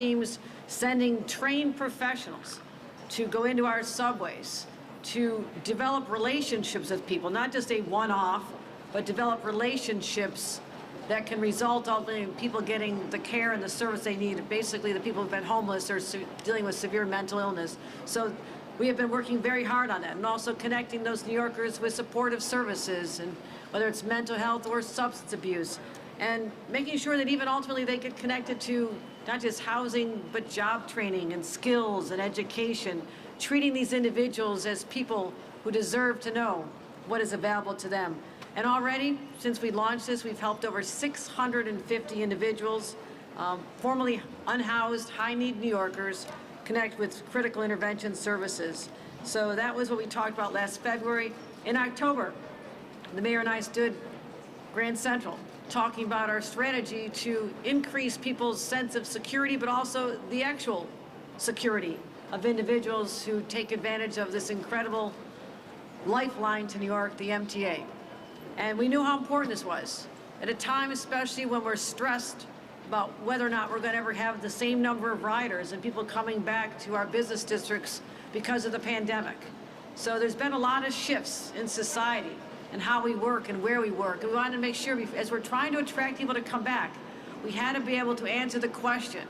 teams sending trained professionals to go into our subways, to develop relationships with people, not just a one-off, but develop relationships that can result ultimately in people getting the care and the service they need, basically the people who've been homeless or dealing with severe mental illness. So we have been working very hard on that, and also connecting those New Yorkers with supportive services, and whether it's mental health or substance abuse, and making sure that even ultimately they get connected to not just housing, but job training and skills and education, treating these individuals as people who deserve to know what is available to them. And already, since we launched this, we've helped over 650 individuals, formerly unhoused, high-need New Yorkers, connect with critical intervention services. So that was what we talked about last February. In October, the mayor and I stood Grand Central talking about our strategy to increase people's sense of security, but also the actual security of individuals who take advantage of this incredible lifeline to New York, the MTA. And we knew how important this was at a time, especially when we're stressed about whether or not we're going to ever have the same number of riders and people coming back to our business districts because of the pandemic. So there's been a lot of shifts in society and how we work and where we work. And we wanted to make sure, as we're trying to attract people to come back, we had to be able to answer the question,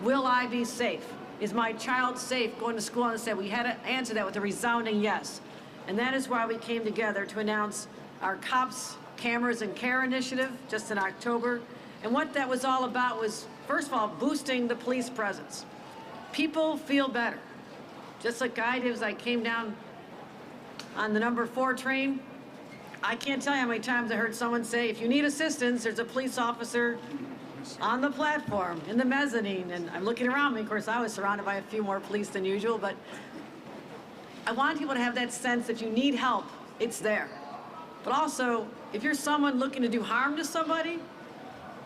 will I be safe? Is my child safe going to school on the set? We had to answer that with a resounding yes. And that is why we came together to announce our Cops, Cameras, and Care initiative just in October. And what that was all about was, first of all, boosting the police presence. People feel better. Just like I did as I came down on the number 4 train, I can't tell you how many times I heard someone say, if you need assistance, there's a police officer on the platform, in the mezzanine. And I'm looking around me, of course, I was surrounded by a few more police than usual, but I want people to have that sense that if you need help, it's there. But also, if you're someone looking to do harm to somebody,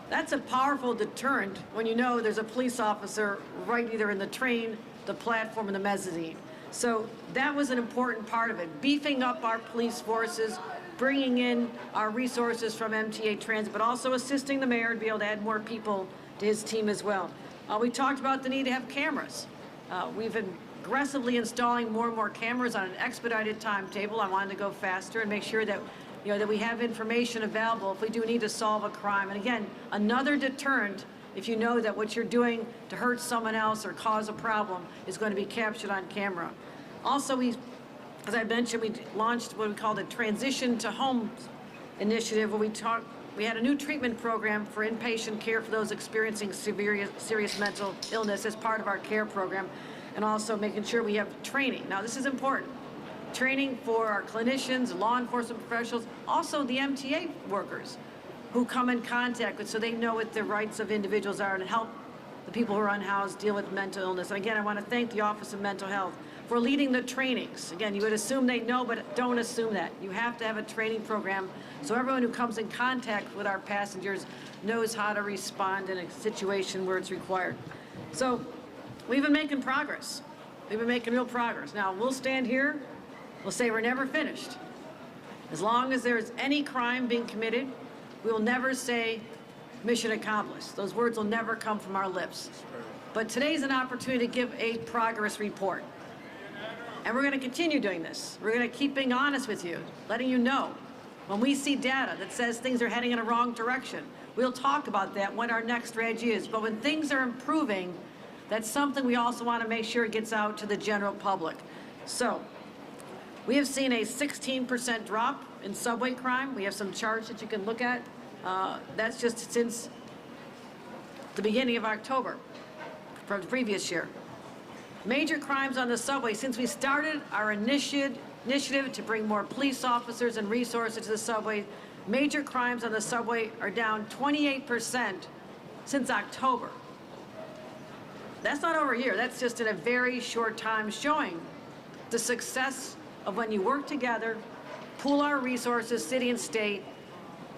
that's a powerful deterrent when you know there's a police officer right either in the train, the platform, and the mezzanine. So that was an important part of it, beefing up our police forces, bringing in our resources from MTA Transit, but also assisting the mayor to be able to add more people to his team as well. We talked about the need to have cameras. We've been aggressively installing more and more cameras on an expedited timetable. I wanted to go faster and make sure that that we have information available if we do need to solve a crime. And again, another deterrent if you know that what you're doing to hurt someone else or cause a problem is going to be captured on camera. Also, as I mentioned, we launched what we call the Transition to Home initiative, where we had a new treatment program for inpatient care for those experiencing serious mental illness as part of our care program, and also making sure we have training. Now, this is important. Training for our clinicians, law enforcement professionals, also the MTA workers who come in contact with, so they know what the rights of individuals are and help the people who are unhoused deal with mental illness. And again, I want to thank the Office of Mental Health for leading the trainings. Again, you would assume they know, but don't assume that. You have to have a training program so everyone who comes in contact with our passengers knows how to respond in a situation where it's required. So we've been making progress. We've been making real progress. Now, we'll stand here, we'll say we're never finished. As long as there's any crime being committed, we will never say mission accomplished. Those words will never come from our lips. But today's an opportunity to give a progress report. And we're going to continue doing this. We're going to keep being honest with you, letting you know when we see data that says things are heading in a wrong direction. We'll talk about that when our next strategy is. But when things are improving, that's something we also want to make sure it gets out to the general public. So we have seen a 16% drop in subway crime. We have some charts that you can look at. That's just since the beginning of October from the previous year. Major crimes on the subway. Since we started our initiative to bring more police officers and resources to the subway, major crimes on the subway are down 28% since October. That's not over a year. That's just in a very short time, showing the success of when you work together, pool our resources, city and state,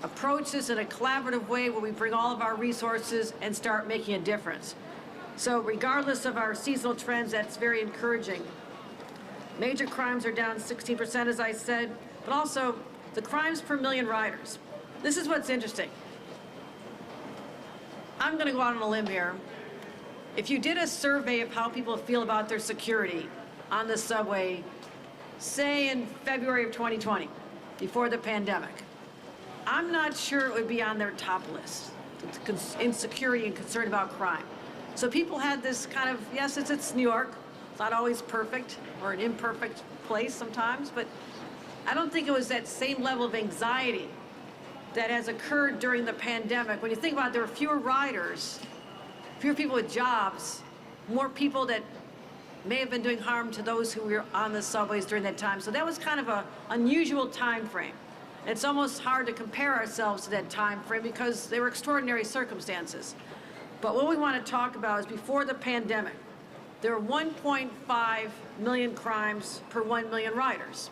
approach this in a collaborative way where we bring all of our resources and start making a difference. So regardless of our seasonal trends, that's very encouraging. Major crimes are down 16%, as I said, but also the crimes per million riders. This is what's interesting. I'm going to go out on a limb here if you did a survey of how people feel about their security on the subway, say in February of 2020, before the pandemic, I'm not sure it would be on their top list, insecurity and concern about crime. So people had this kind of, yes, it's New York. It's not always perfect or an imperfect place sometimes, but I don't think it was that same level of anxiety that has occurred during the pandemic. When you think about it, there were fewer riders, fewer people with jobs, more people that may have been doing harm to those who were on the subways during that time. So that was kind of an unusual time frame. It's almost hard to compare ourselves to that time frame because they were extraordinary circumstances. But what we want to talk about is before the pandemic, there were 1.5 million crimes per 1 million riders.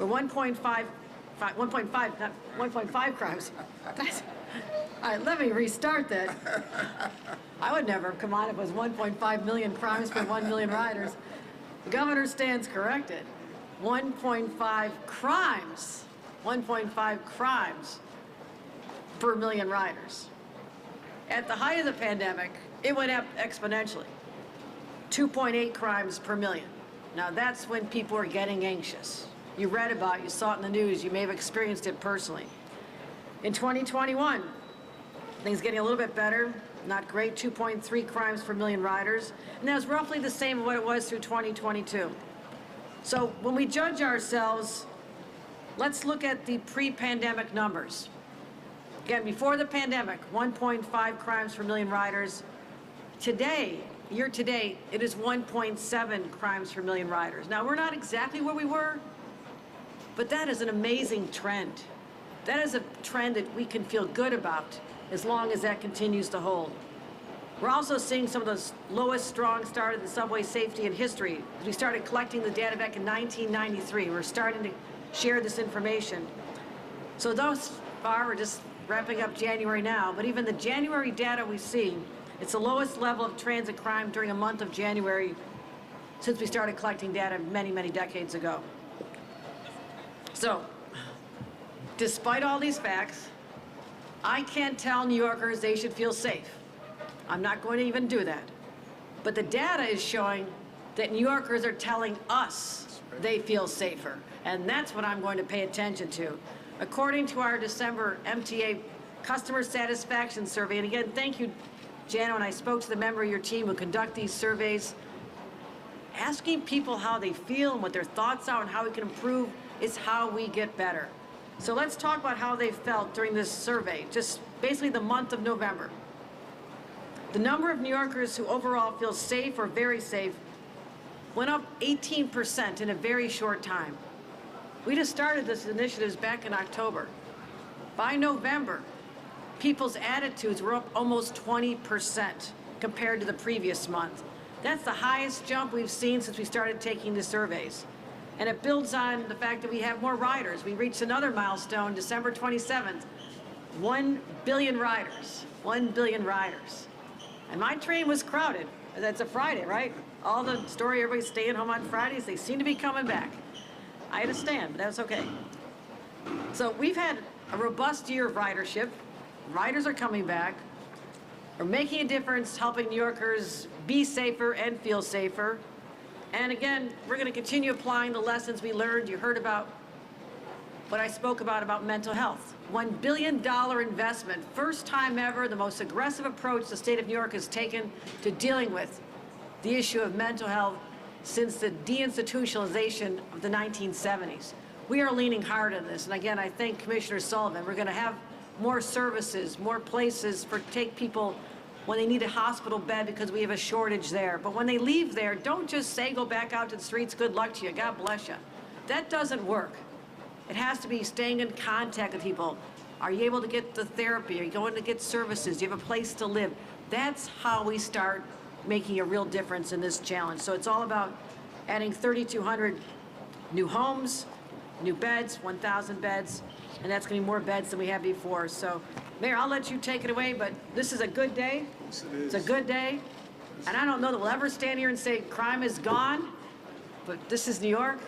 Or 1.5, not 1.5 crimes. All right, let me restart that. I would never come on if it was 1.5 million crimes per 1 million riders. The governor stands corrected. 1.5 crimes, 1.5 crimes per million riders. At the height of the pandemic, it went up exponentially. 2.8 crimes per million. Now that's when people are getting anxious. You read about it, you saw it in the news, you may have experienced it personally. In 2021, things getting a little bit better, not great, 2.3 crimes per million riders, and that was roughly the same as what it was through 2022. So when we judge ourselves, let's look at the pre-pandemic numbers. Again, before the pandemic, 1.5 crimes per million riders. Today, year to date, it is 1.7 crimes per million riders. Now, we're not exactly where we were, but that is an amazing trend. That is a trend that we can feel good about as long as that continues to hold. We're also seeing some of the lowest strong start of the subway safety in history. We started collecting the data back in 1993. We're starting to share this information. So thus far, we're just wrapping up January now, but even the January data we see, it's the lowest level of transit crime during a month of January since we started collecting data many, many decades ago. So, despite all these facts, I can't tell New Yorkers they should feel safe. I'm not going to even do that. But the data is showing that New Yorkers are telling us they feel safer. And that's what I'm going to pay attention to. According to our December MTA customer satisfaction survey, and again, thank you, Jano, and I spoke to the member of your team who conduct these surveys, asking people how they feel and what their thoughts are and how we can improve is how we get better. So let's talk about how they felt during this survey, just basically the month of November. The number of New Yorkers who overall feel safe or very safe went up 18% in a very short time. We just started this initiatives back in October. By November, people's attitudes were up almost 20% compared to the previous month. That's the highest jump we've seen since we started taking the surveys. And it builds on the fact that we have more riders. We reached another milestone, December 27th, 1 billion riders, 1 billion riders. And my train was crowded. That's a Friday, right? All the story, everybody's staying home on Fridays, they seem to be coming back. I had to stand, but that's okay. So we've had a robust year of ridership. Riders are coming back. We're making a difference, helping New Yorkers be safer and feel safer. And again, we're going to continue applying the lessons we learned. You heard about what I spoke about mental health. $1 billion investment, first time ever, the most aggressive approach the state of New York has taken to dealing with the issue of mental health since the deinstitutionalization of the 1970s. We are leaning hard on this. And again, I thank Commissioner Sullivan. We're going to have more services, more places for take people when they need a hospital bed because we have a shortage there. But when they leave there, don't just say go back out to the streets, good luck to you, God bless you. That doesn't work. It has to be staying in contact with people. Are you able to get the therapy? Are you going to get services? Do you have a place to live? That's how we start making a real difference in this challenge. So it's all about adding 3,200 new homes, new beds, 1,000 beds, and that's going to be more beds than we had before. So, Mayor, I'll let you take it away, but this is a good day. Yes, it is. It's a good day. And I don't know that we'll ever stand here and say crime is gone, but this is New York.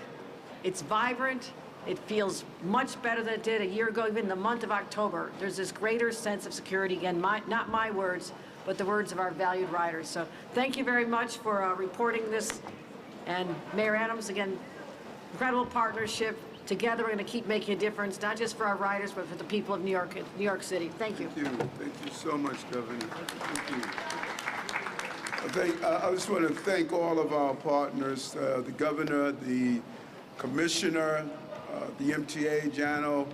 It's vibrant. It feels much better than it did a year ago, even in the month of October. There's this greater sense of security. Again, not my words, but but the words of our valued riders. So thank you very much for reporting this. And Mayor Adams, again, incredible partnership. Together, we're going to keep making a difference, not just for our riders, but for the people of New York City. Thank you. Thank you. Thank you so much, Governor. Thank you. I just want to thank all of our partners, the governor, the commissioner, the MTA, Jano,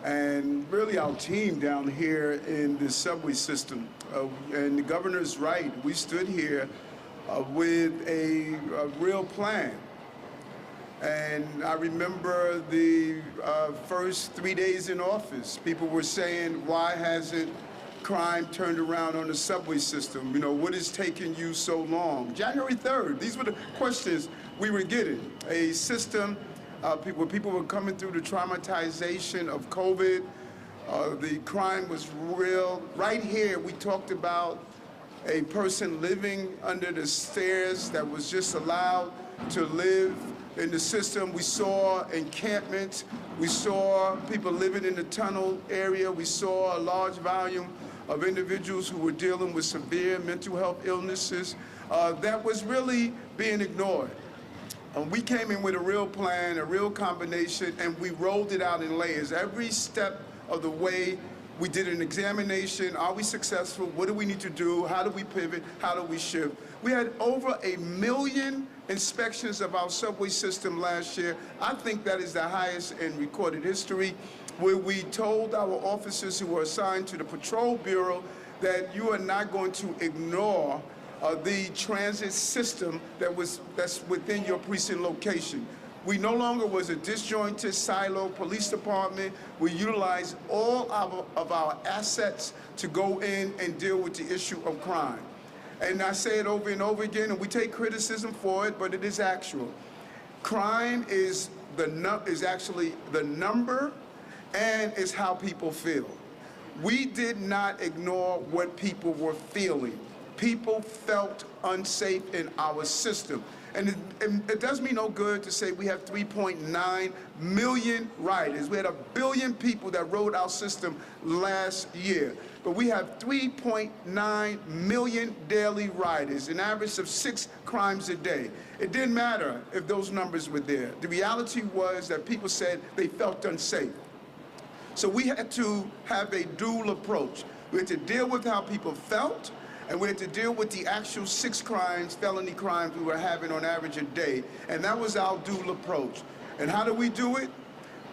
and really our team down here in the subway system. And the governor's right. We stood here with a real plan. And I remember the first 3 days in office, people were saying, why hasn't crime turned around on the subway system? You know, what is taking you so long? January 3rd, these were the questions we were getting. A system where people were coming through the traumatization of COVID. The crime was real. Right here, we talked about a person living under the stairs that was just allowed to live in the system. We saw encampments. We saw people living in the tunnel area. We saw a large volume of individuals who were dealing with severe mental health illnesses that was really being ignored. We came in with a real plan, a real combination, and we rolled it out in layers. Every step of the way, we did an examination. Are we successful? What do we need to do? How do we pivot? How do we shift? We had over 1 million inspections of our subway system last year. I think that is the highest in recorded history, where we told our officers who were assigned to the Patrol Bureau that you are not going to ignore the transit system that's within your precinct location. We no longer was a disjointed silo police department. We utilized all of our assets to go in and deal with the issue of crime. And I say it over and over again, and we take criticism for it, but it is actual. Crime is actually the number, and is how people feel. We did not ignore what people were feeling. People felt unsafe in our system. And it does me no good to say we have 3.9 million riders. We had 1 billion people that rode our system last year. But we have 3.9 million daily riders, an average of 6 crimes a day. It didn't matter if those numbers were there. The reality was that people said they felt unsafe. So we had to have a dual approach. We had to deal with how people felt, and we had to deal with the actual 6 crimes, felony crimes we were having on average a day. And that was our dual approach. And how do we do it?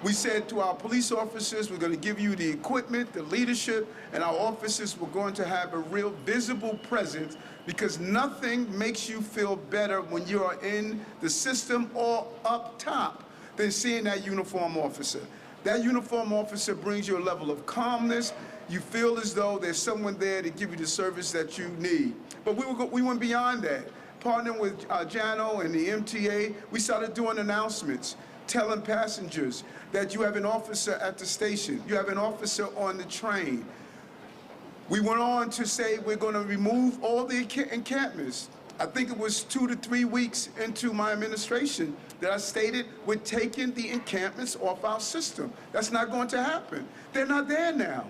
We said to our police officers, we're going to give you the equipment, the leadership, and our officers were going to have a real visible presence, because nothing makes you feel better when you are in the system or up top than seeing that uniform officer. That uniform officer brings you a level of calmness. You feel as though there's someone there to give you the service that you need. But we went beyond that. Partnering with Jano and the MTA, we started doing announcements, telling passengers that you have an officer at the station, you have an officer on the train. We went on to say we're going to remove all the encampments. I think it was 2 to 3 weeks into my administration that I stated we're taking the encampments off our system. That's not going to happen. They're not there now.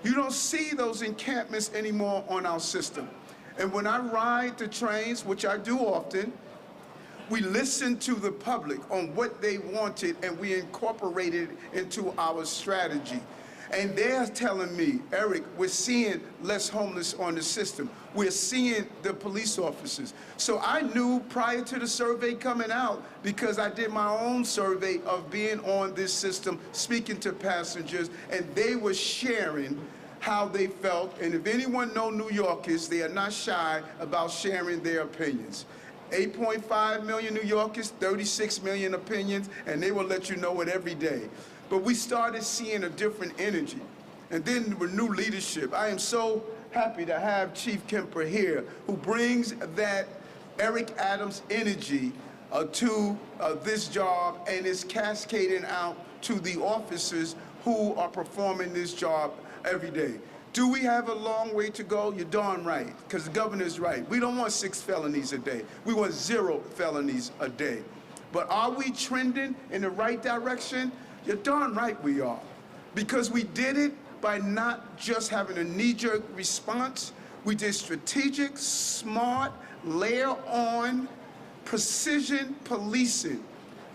You don't see those encampments anymore on our system. And when I ride the trains, which I do often, we listened to the public on what they wanted, and we incorporated it into our strategy. And they're telling me, Eric, we're seeing less homeless on the system. We're seeing the police officers. So I knew prior to the survey coming out, because I did my own survey of being on this system, speaking to passengers, and they were sharing how they felt. And if anyone knows New Yorkers, they are not shy about sharing their opinions. 8.5 million New Yorkers, 36 million opinions, and they will let you know it every day. But we started seeing a different energy. And then with new leadership, I am so happy to have Chief Kemper here, who brings that Eric Adams energy to this job, and is cascading out to the officers who are performing this job every day. Do we have a long way to go? You're darn right, because the governor's right. We don't want 6 felonies a day. We want 0 felonies a day. But are we trending in the right direction? You're darn right we are. Because we did it by not just having a knee-jerk response. We did strategic, smart, layer-on, precision policing.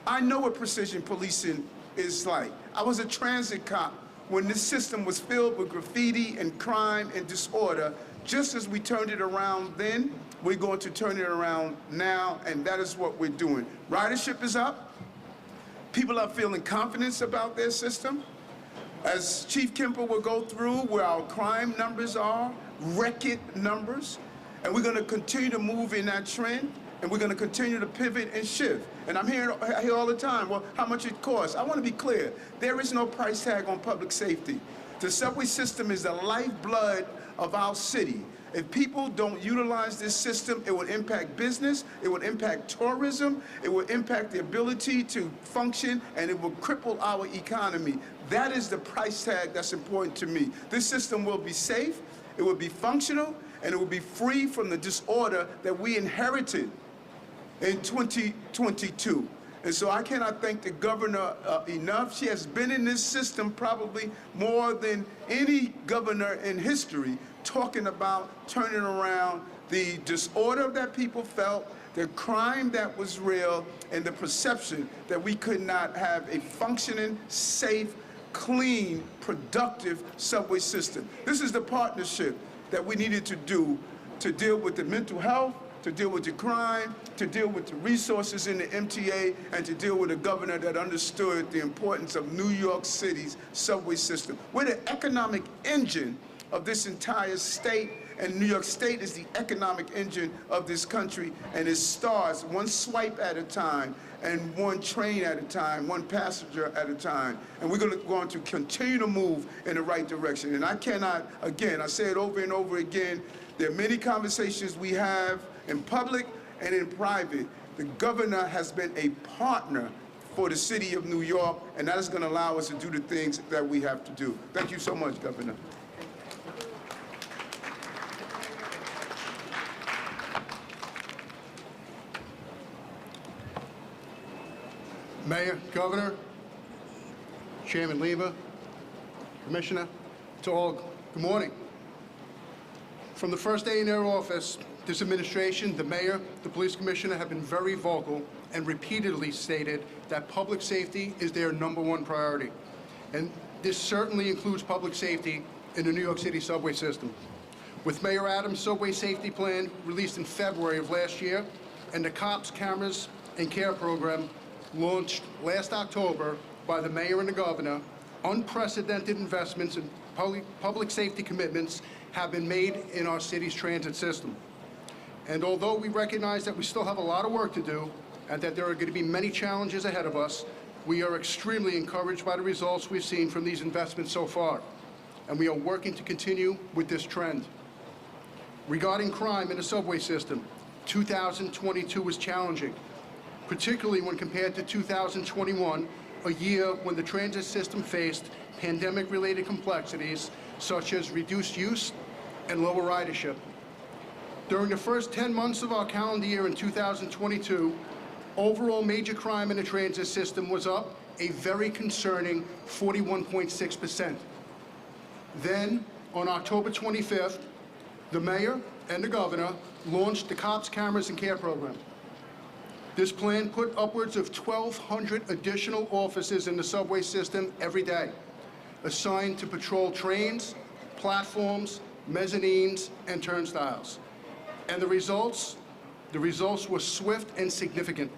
I know what precision policing is like. I was a transit cop when this system was filled with graffiti and crime and disorder. Just as we turned it around then, we're going to turn it around now, and that is what we're doing. Ridership is up. People are feeling confidence about their system. As Chief Kemper will go through where our crime numbers are, record numbers, and we're going to continue to move in that trend, and we're going to continue to pivot and shift. And I'm hearing here all the time, well, how much it costs. I want to be clear. There is no price tag on public safety. The subway system is the lifeblood of our city. If people don't utilize this system, it will impact business, it will impact tourism, it will impact the ability to function, and it will cripple our economy. That is the price tag that's important to me. This system will be safe, it will be functional, and it will be free from the disorder that we inherited in 2022. And so I cannot thank the governor enough. She has been in this system probably more than any governor in history, talking about turning around the disorder that people felt, the crime that was real, and the perception that we could not have a functioning, safe, clean, productive subway system. This is the partnership that we needed to do to deal with the mental health, to deal with the crime, to deal with the resources in the MTA, and to deal with a governor that understood the importance of New York City's subway system. We're the economic engine of this entire state, and New York State is the economic engine of this country, and it starts one swipe at a time, and one train at a time, one passenger at a time. And we're going to continue to move in the right direction. And I cannot, again, I say it over and over again, there are many conversations we have in public and in private. The governor has been a partner for the city of New York, and that is going to allow us to do the things that we have to do. Thank you so much, Governor. Mayor, Governor, Chairman Leva, Commissioner, to all, good morning. From the first day in their office, this administration, the mayor, the police commissioner have been very vocal and repeatedly stated that public safety is their #1 priority. And this certainly includes public safety in the New York City subway system. With Mayor Adams' subway safety plan released in February of last year, and the Cops, Cameras, and Care program launched last October by the mayor and the governor, unprecedented investments in public safety commitments have been made in our city's transit system. And although we recognize that we still have a lot of work to do and that there are going to be many challenges ahead of us, we are extremely encouraged by the results we've seen from these investments so far. And we are working to continue with this trend. Regarding crime in the subway system, 2022 was challenging, particularly when compared to 2021, a year when the transit system faced pandemic-related complexities such as reduced use and lower ridership. During the first 10 months of our calendar year in 2022, overall major crime in the transit system was up a very concerning 41.6%. Then, on October 25th, the mayor and the governor launched the Cops, Cameras, and Care program. This plan put upwards of 1,200 additional officers in the subway system every day, assigned to patrol trains, platforms, mezzanines, and turnstiles. And the results were swift and significant.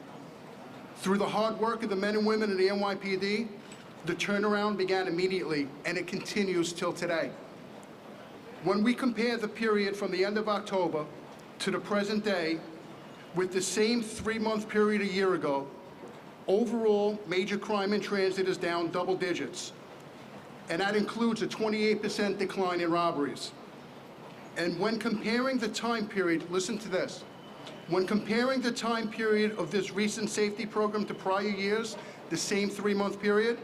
Through the hard work of the men and women of the NYPD, the turnaround began immediately, and it continues till today. When we compare the period from the end of October to the present day, with the same 3-month period a year ago, overall major crime in transit is down double digits. And that includes a 28% decline in robberies. And when comparing the time period, listen to this, when comparing the time period of this recent safety program to prior years, the same 3-month period,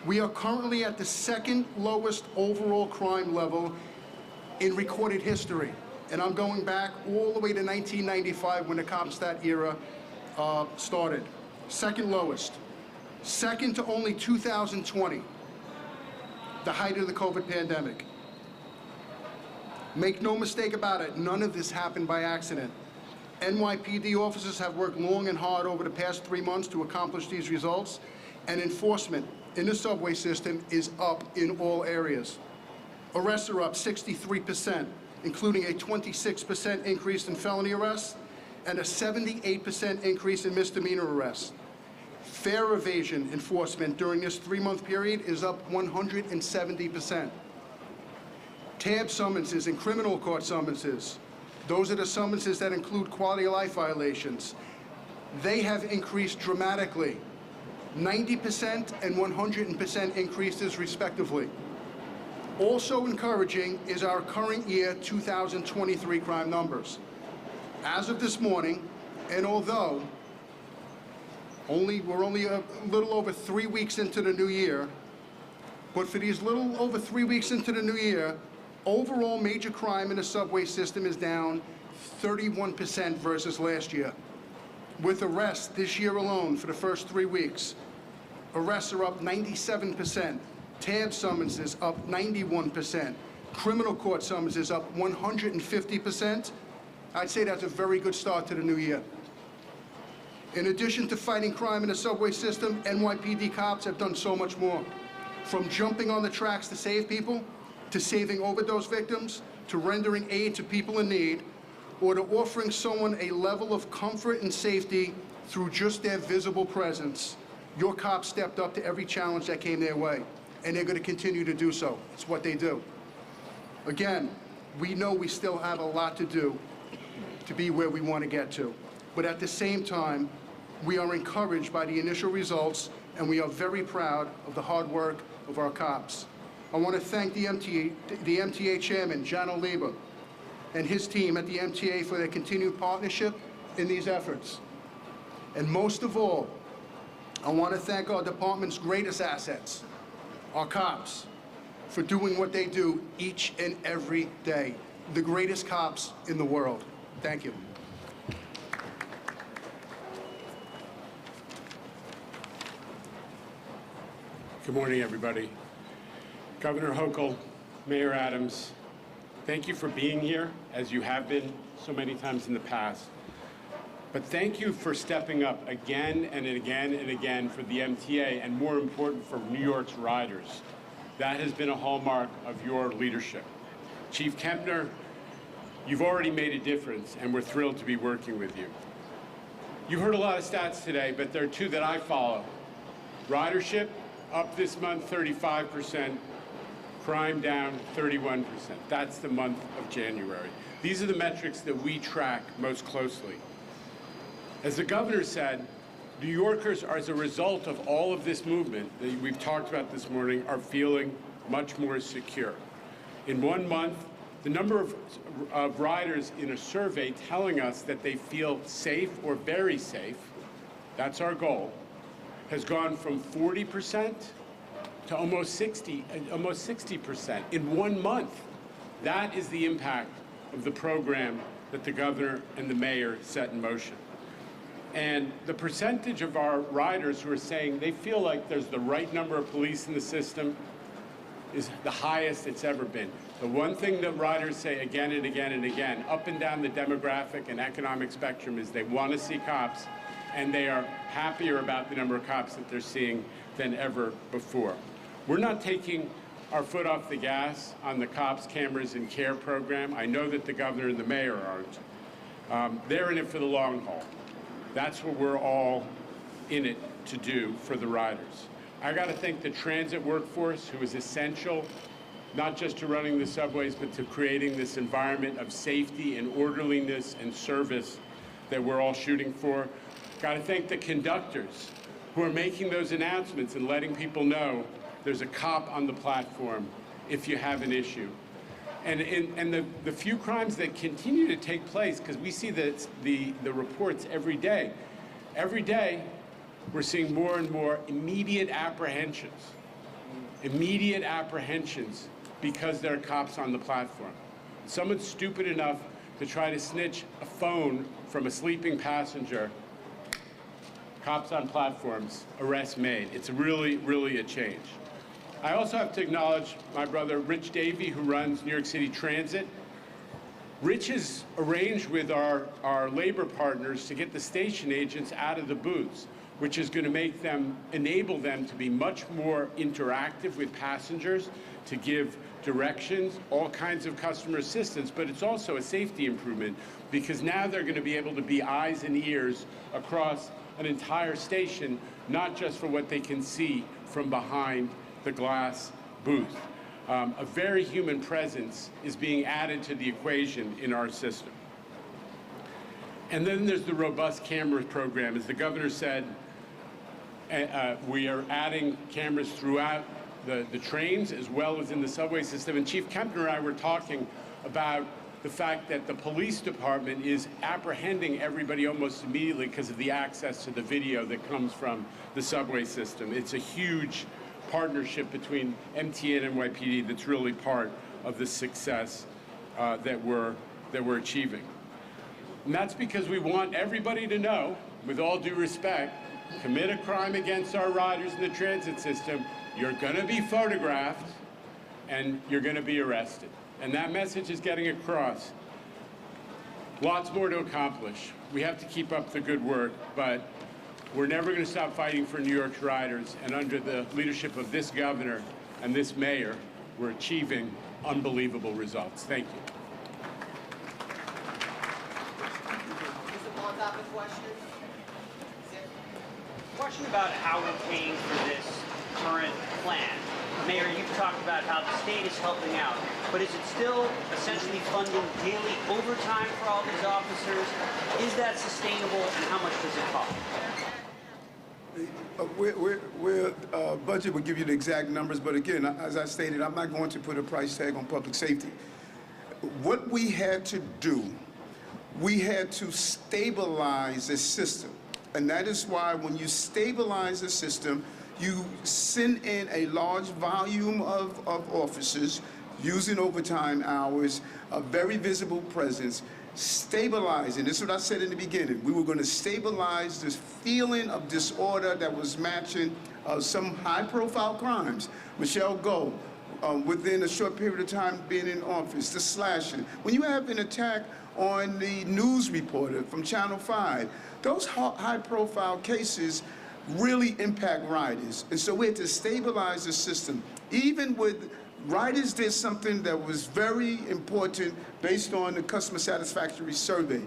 we are currently at the second lowest overall crime level in recorded history. And I'm going back all the way to 1995 when the CompStat era started. Second lowest. Second to only 2020, the height of the COVID pandemic. Make no mistake about it, none of this happened by accident. NYPD officers have worked long and hard over the past 3 months to accomplish these results, and enforcement in the subway system is up in all areas. Arrests are up 63%, including a 26% increase in felony arrests and a 78% increase in misdemeanor arrests. Fare evasion enforcement during this 3-month period is up 170%. Tab summonses and criminal court summonses, those are the summonses that include quality of life violations, they have increased dramatically, 90% and 100% increases respectively. Also encouraging is our current year 2023 crime numbers. As of this morning, and although we're only a little over 3 weeks into the new year, but for these little over 3 weeks into the new year, overall major crime in the subway system is down 31% versus last year. With arrests this year alone for the first 3 weeks, arrests are up 97%, tab summonses up 91%, criminal court summonses up 150%. I'd say that's a very good start to the new year. In addition to fighting crime in the subway system, NYPD cops have done so much more. From jumping on the tracks to save people, to saving overdose victims, to rendering aid to people in need, or to offering someone a level of comfort and safety through just their visible presence. Your cops stepped up to every challenge that came their way, and they're going to continue to do so. It's what they do. Again, we know we still have a lot to do to be where we want to get to, but at the same time, we are encouraged by the initial results, and we are very proud of the hard work of our cops. I want to thank the MTA chairman, John Oliva, and his team at the MTA for their continued partnership in these efforts. And most of all, I want to thank our department's greatest assets, our cops, for doing what they do each and every day. The greatest cops in the world. Thank you. Good morning, everybody. Governor Hochul, Mayor Adams, thank you for being here, as you have been so many times in the past. But thank you for stepping up again and again and again for the MTA, and more important, for New York's riders. That has been a hallmark of your leadership. Chief Kempner, you've already made a difference, and we're thrilled to be working with you. You've heard a lot of stats today, but there are two that I follow. Ridership, up this month 35%, crime down 31%. That's the month of January. These are the metrics that we track most closely. As the governor said, New Yorkers, as a result of all of this movement that we've talked about this morning, are feeling much more secure. In 1 month, the number of riders in a survey telling us that they feel safe or very safe, that's our goal, has gone from 40% to almost 60% in 1 month. That is the impact of the program that the governor and the mayor set in motion. And the percentage of our riders who are saying they feel like there's the right number of police in the system is the highest it's ever been. The one thing that riders say again and again and again, up and down the demographic and economic spectrum, is they want to see cops, and they are happier about the number of cops that they're seeing than ever before. We're not taking our foot off the gas on the cops, cameras, and care program. I know that the governor and the mayor aren't. They're in it for the long haul. That's what we're all in it to do for the riders. I got to thank the transit workforce, who is essential, not just to running the subways, but to creating this environment of safety and orderliness and service that we're all shooting for. Got to thank the conductors who are making those announcements and letting people know there's a cop on the platform if you have an issue. And the few crimes that continue to take place, because we see the reports every day. Every day, we're seeing more and more immediate apprehensions because there are cops on the platform. Someone's stupid enough to try to snitch a phone from a sleeping passenger, cops on platforms, arrest made. It's really, really a change. I also have to acknowledge my brother, Rich Davey, who runs New York City Transit. Rich has arranged with our labor partners to get the station agents out of the booths, which is going to enable them to be much more interactive with passengers, to give directions, all kinds of customer assistance, but it's also a safety improvement because now they're going to be able to be eyes and ears across an entire station, not just for what they can see from behind the glass booth. A very human presence is being added to the equation in our system. And then there's the robust cameras program. As the governor said, we are adding cameras throughout the trains as well as in the subway system. And Chief Kempner and I were talking about the fact that the police department is apprehending everybody almost immediately because of the access to the video that comes from the subway system. It's a huge partnership between MTA and NYPD that's really part of the success that we're achieving. And that's because we want everybody to know, with all due respect, commit a crime against our riders in the transit system, you're going to be photographed and you're going to be arrested. And that message is getting across. Lots more to accomplish. We have to keep up the good work, but we're never going to stop fighting for New York's riders. And under the leadership of this governor and this mayor, we're achieving unbelievable results. Thank you. Question about how we're paying for this current plan. Mayor, you've talked about how the state is helping out, but is it still essentially funding daily overtime for all these officers? Is that sustainable, and how much does it cost? Budget will give you the exact numbers, but again, as I stated, I'm not going to put a price tag on public safety. What we had to do, we had to stabilize the system. And that is why when you stabilize the system, you send in a large volume of officers using overtime hours, a very visible presence, stabilizing. This is what I said in the beginning. We were going to stabilize this feeling of disorder that was matching some high-profile crimes. Michelle Go, within a short period of time being in office, the slashing. When you have an attack on the news reporter from Channel 5, those high-profile cases really impact riders. And so we had to stabilize the system. Even with riders did something that was very important based on the customer satisfaction survey.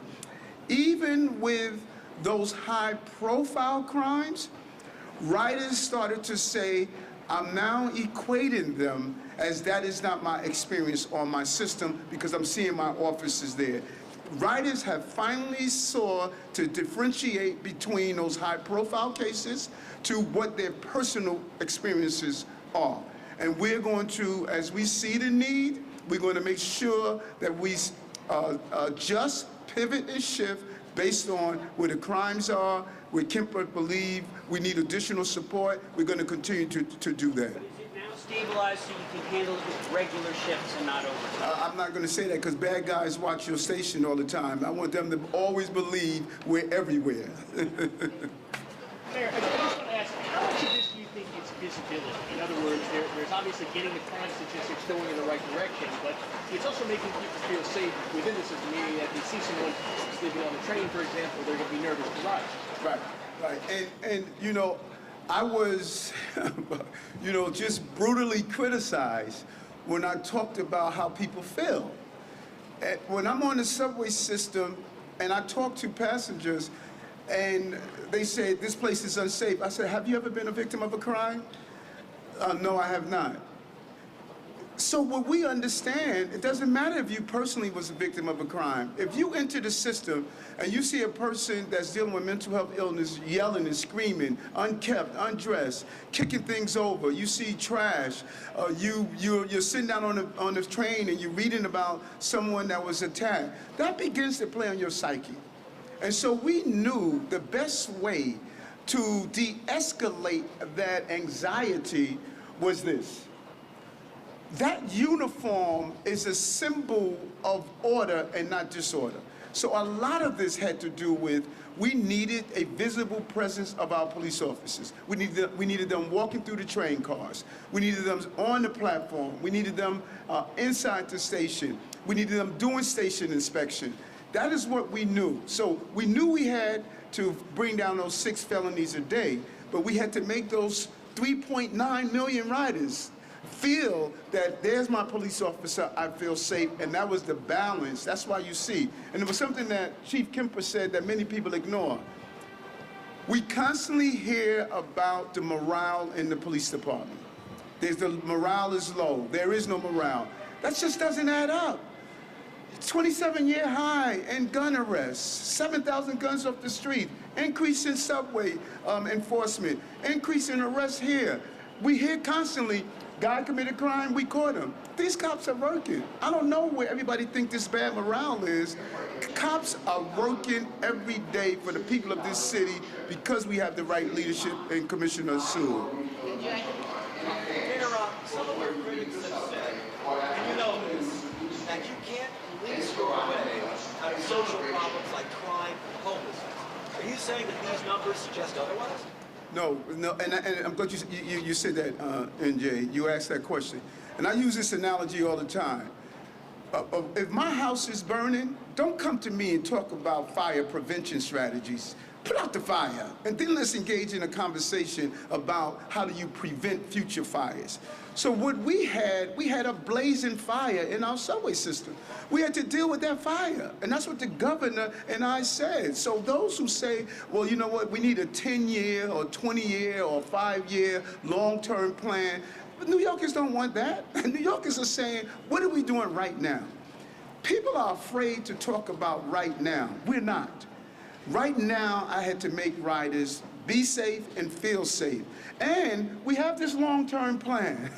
Even with those high-profile crimes, riders started to say, I'm now equating them as that is not my experience or my system because I'm seeing my officers there. Riders have finally saw to differentiate between those high-profile cases to what their personal experiences are. And we're going to, as we see the need, we're going to make sure that we adjust, pivot, and shift based on where the crimes are, where Kemper believe we need additional support. We're going to continue to do that. Stabilized so you can handle it with regular shifts and not overtime? I'm not going to say that because bad guys watch your station all the time. I want them to always believe we're everywhere. Mayor, I just want to ask, how much of this do you think is visibility? In other words, there's obviously getting the crime statistics going in the right direction, but it's also making people feel safe within the system, meaning that if they see someone sleeping on the train, for example, they're going to be nervous to ride. Right. And you know, I was, just brutally criticized when I talked about how people feel. When I'm on the subway system and I talk to passengers and they say, this place is unsafe, I said, have you ever been a victim of a crime? No, I have not. So what we understand, it doesn't matter if you personally was a victim of a crime. If you enter the system and you see a person that's dealing with mental health illness, yelling and screaming, unkept, undressed, kicking things over, you see trash, you're sitting down on the train and you're reading about someone that was attacked, that begins to play on your psyche. And so we knew the best way to de-escalate that anxiety was this. That uniform is a symbol of order and not disorder. So a lot of this had to do with we needed a visible presence of our police officers. We needed them walking through the train cars. We needed them on the platform. We needed them inside the station. We needed them doing station inspection. That is what we knew. So we knew we had to bring down those 6 felonies a day, but we had to make those 3.9 million riders feel that there's my police officer, I feel safe, and that was the balance. That's why you see. And it was something that Chief Kemper said that many people ignore. We constantly hear about the morale in the police department. The morale is low. There is no morale. That just doesn't add up. 27-year high in gun arrests, 7,000 guns off the street, increase in subway enforcement, increase in arrests here. We hear constantly, guy committed crime, we caught him. These cops are working. I don't know where everybody think this bad morale is. Cops are working every day for the people of this city because we have the right leadership in Commissioner Sewell. Mayor, some of your critics have said, and you know this, that you can't police your way out of social problems like crime and homelessness. Are you saying that these numbers suggest otherwise? No, and I'm glad you said that, NJ. You asked that question. And I use this analogy all the time. If my house is burning, don't come to me and talk about fire prevention strategies. Put out the fire, and then let's engage in a conversation about how do you prevent future fires. So what we had a blazing fire in our subway system. We had to deal with that fire, and that's what the governor and I said. So those who say, well, you know what, we need a 10-year or 20-year or 5-year long-term plan, but New Yorkers don't want that. New Yorkers are saying, what are we doing right now? People are afraid to talk about right now. We're not. Right now, I had to make riders be safe and feel safe. And we have this long-term plan.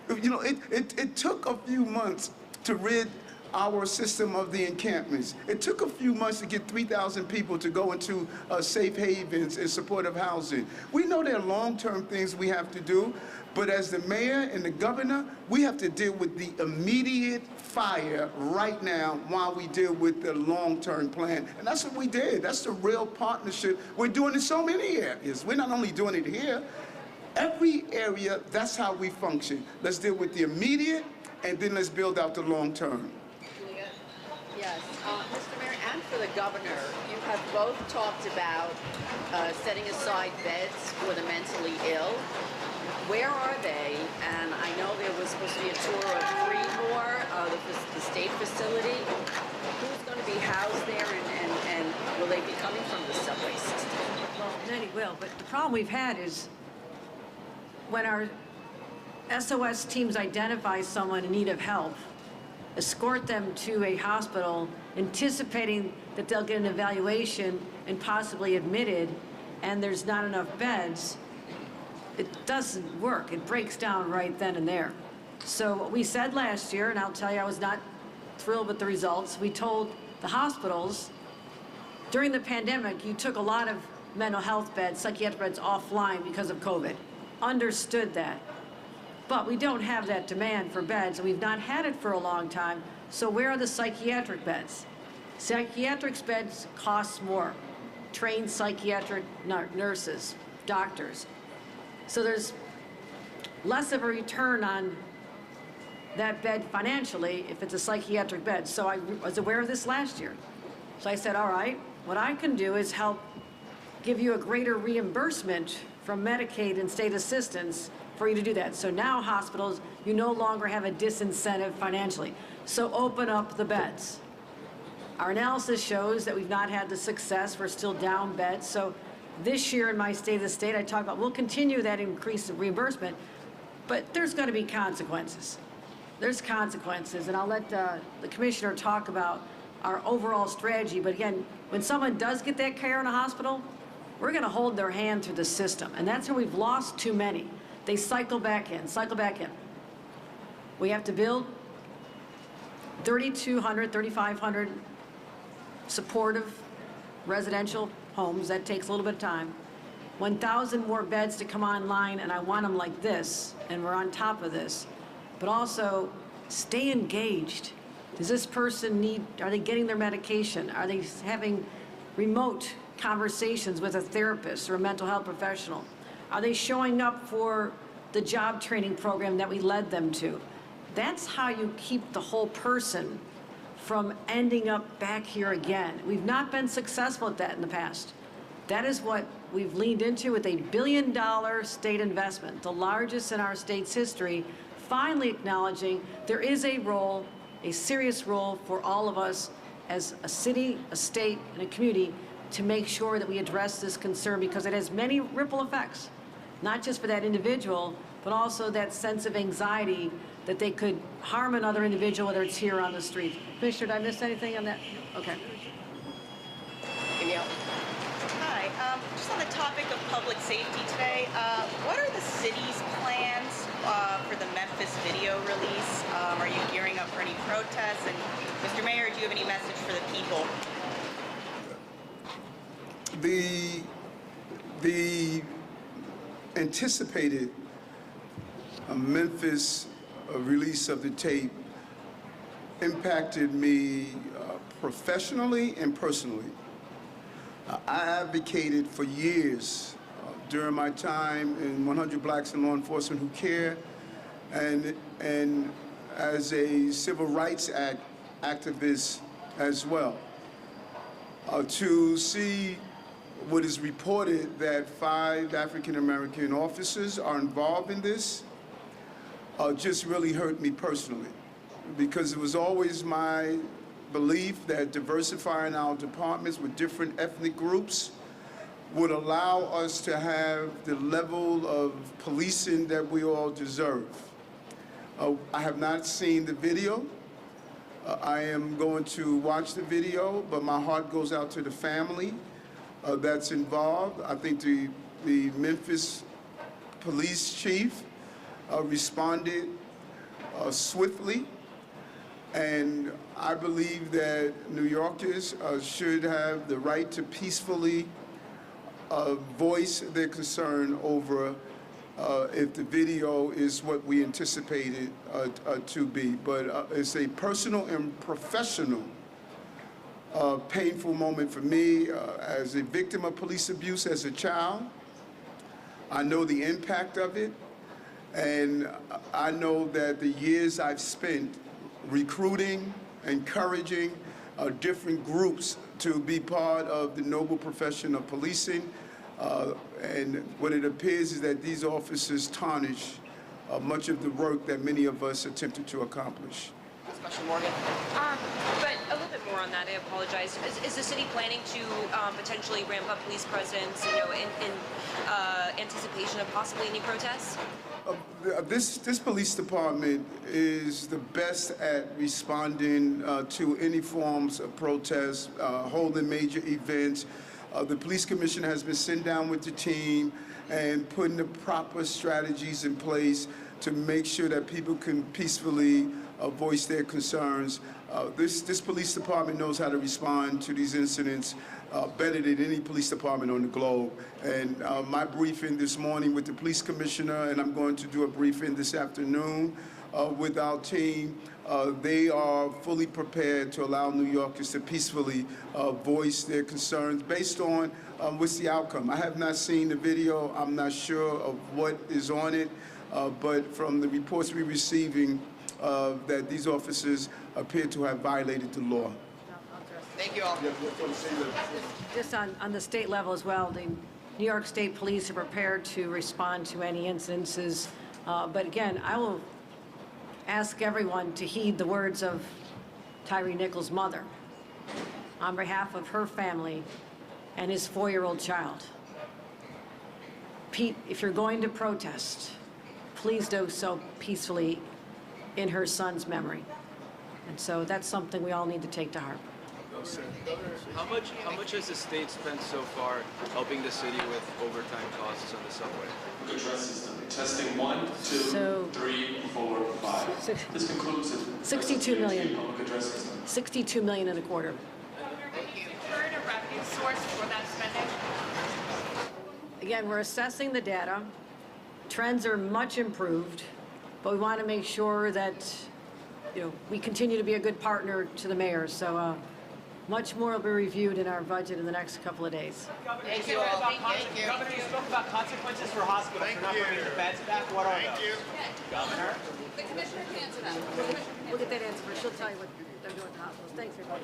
You know, it took a few months to rid our system of the encampments. It took a few months to get 3,000 people to go into safe havens and supportive housing. We know there are long-term things we have to do, but as the mayor and the governor, we have to deal with the immediate fire right now while we deal with the long-term plan. And that's what we did. That's the real partnership. We're doing it in so many areas. We're not only doing it here. Every area, that's how we function. Let's deal with the immediate, and then let's build out the long-term. Julia? Yes. Mr. Mayor, and for the governor, you have both talked about setting aside beds for the mentally ill. Where are they? And I know there was supposed to be a tour of 3 more, the state facility. Who's going to be housed there, and will they be coming from the subway system? Well, many will, but the problem we've had is when our SOS teams identify someone in need of help, escort them to a hospital, anticipating that they'll get an evaluation and possibly admitted, and there's not enough beds, it doesn't work. It breaks down right then and there. So what we said last year, and I'll tell you I was not thrilled with the results, we told the hospitals, during the pandemic, you took a lot of mental health beds, psychiatric beds offline because of COVID. Understood that. But we don't have that demand for beds, and we've not had it for a long time. So where are the psychiatric beds? Psychiatric beds cost more. Trained psychiatric nurses, doctors. So there's less of a return on that bed financially if it's a psychiatric bed. So I was aware of this last year. So I said, all right, what I can do is help give you a greater reimbursement from Medicaid and state assistance for you to do that. So now hospitals, you no longer have a disincentive financially. So open up the beds. Our analysis shows that we've not had the success. We're still down beds. So this year in my State of the State, I talked about we'll continue that increase of reimbursement, but there's going to be consequences. There's consequences, and I'll let the commissioner talk about our overall strategy. But again, when someone does get that care in a hospital, we're going to hold their hand through the system, and that's where we've lost too many. They cycle back in, cycle back in. We have to build 3,200, 3,500 supportive residential homes. That takes a little bit of time. 1,000 more beds to come online, and I want them like this, and we're on top of this. But also, stay engaged Does this person are they getting their medication? Are they having remote conversations with a therapist or a mental health professional? Are they showing up for the job training program that we led them to? That's how you keep the whole person from ending up back here again. We've not been successful at that in the past. That is what we've leaned into with $1 billion state investment, the largest in our state's history, finally acknowledging there is a role, a serious role for all of us as a city, a state, and a community to make sure that we address this concern, because it has many ripple effects, not just for that individual, but also that sense of anxiety that they could harm another individual, whether it's here on the street. Commissioner, did I miss anything on that? Okay. Danielle? Hi, just on the topic of public safety today, what are the city's plans for the Memphis video release? Are you gearing up for any protests? And Mr. Mayor, do you have any message for the people? The anticipated Memphis release of the tape impacted me professionally and personally. I advocated for years during my time in 100 Blacks in Law Enforcement Who Care, and as a civil rights activist as well, to see what is reported that 5 African American officers are involved in this just really hurt me personally, because it was always my belief that diversifying our departments with different ethnic groups would allow us to have the level of policing that we all deserve. I have not seen the video. I am going to watch the video, but my heart goes out to the family that's involved. I think the Memphis police chief responded swiftly, and I believe that New Yorkers should have the right to peacefully voice their concern over if the video is what we anticipated to be. But it's a personal and professional painful moment for me as a victim of police abuse as a child. I know the impact of it, and I know that the years I've spent recruiting, encouraging different groups to be part of the noble profession of policing, and what it appears is that these officers tarnish much of the work that many of us attempted to accomplish. Question, Morgan. But a little bit more on that, I apologize. Is the city planning to potentially ramp up police presence, in anticipation of possibly any protests? This police department is the best at responding to any forms of protest, holding major events. The police commissioner has been sitting down with the team and putting the proper strategies in place to make sure that people can peacefully voice their concerns. This police department knows how to respond to these incidents better than any police department on the globe. And my briefing this morning with the police commissioner, and I'm going to do a briefing this afternoon with our team, they are fully prepared to allow New Yorkers to peacefully voice their concerns based on what's the outcome. I have not seen the video. I'm not sure of what is on it, but from the reports we're receiving, that these officers appear to have violated the law. Thank you all. Just on the state level as well, the New York State Police are prepared to respond to any incidences. But again, I will ask everyone to heed the words of Tyree Nichols' mother on behalf of her family and his 4-year-old child. Pete, if you're going to protest, please do so peacefully in her son's memory. And so that's something we all need to take to heart. How much has the state spent so far helping the city with overtime costs on the subway? Address system. Testing 1, 2, 3, 4, 5. This concludes it. 62 million. Public address system. 62 million and a quarter. Current a revenue source for that spending? Again, we're assessing the data. Trends are much improved, but we want to make sure that we continue to be a good partner to the mayor. So much more will be reviewed in our budget in the next couple of days. Governor, Thank you you all. spoke about Thank you. Governor, you spoke about consequences for hospitals for not bringing the beds back. What are those? Governor? The commissioner can answer that. We'll get that answer first. She'll tell you what they're doing at the hospitals. Thanks, everybody.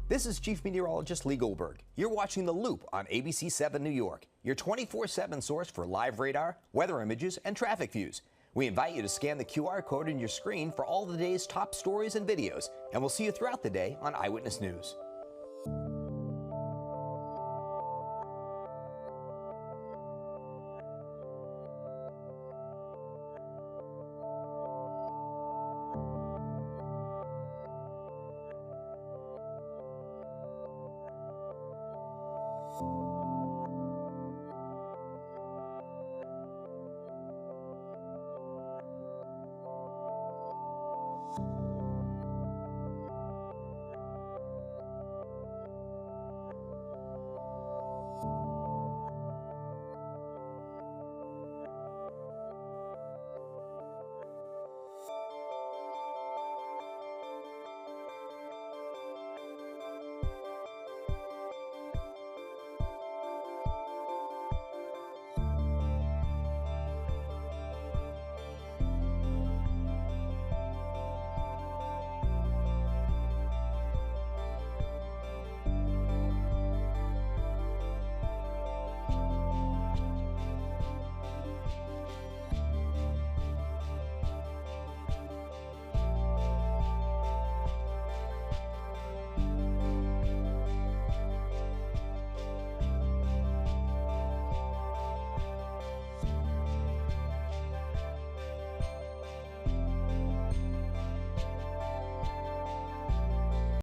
This is Chief Meteorologist Lee Goldberg. You're watching The Loop on ABC 7 New York, your 24/7 source for live radar, weather images, and traffic views. We invite you to scan the QR code on your screen for all the day's top stories and videos, and we'll see you throughout the day on Eyewitness News.